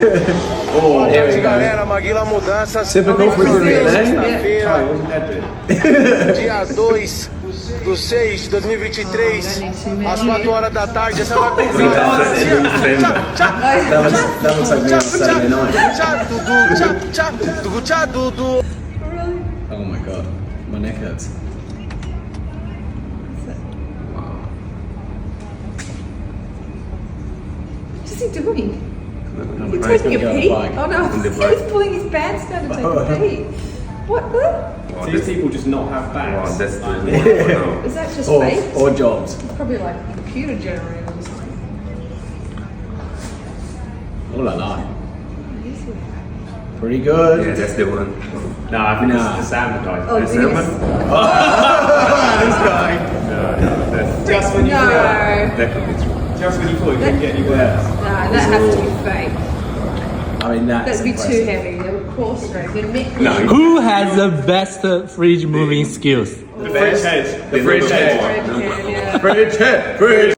Oh, Boa tarde, galera. Maguila Mudanças. Typical for the Sexta-feira, dia 2/6/2023, às 4 horas da tarde. Essa vai comprar. That looks like me on Saturday night. Oh my god, my neck hurts. What's he doing? I'm He's afraid taking he's a gonna pee? go on the bike. Oh no, he's pulling his pants down to take a pee. What? These people just not have bags. That's the Is that just Or, fake? or jobs. It's probably like computer generated or something. Oh la la. Pretty good. Yeah, that's the one. No, I think Nah. this is the salmon guy. Oh, That's yes. salmon? This guy. No, that's, Just when you thought, that could be true. just when you thought it couldn't get any worse. No, that has to be fake. I mean, that's That'd be too impressive. heavy. They would course ring. They'd make Who has the best fridge moving skills? The fridge head. The fridge head. yeah. Fridge head. Fridge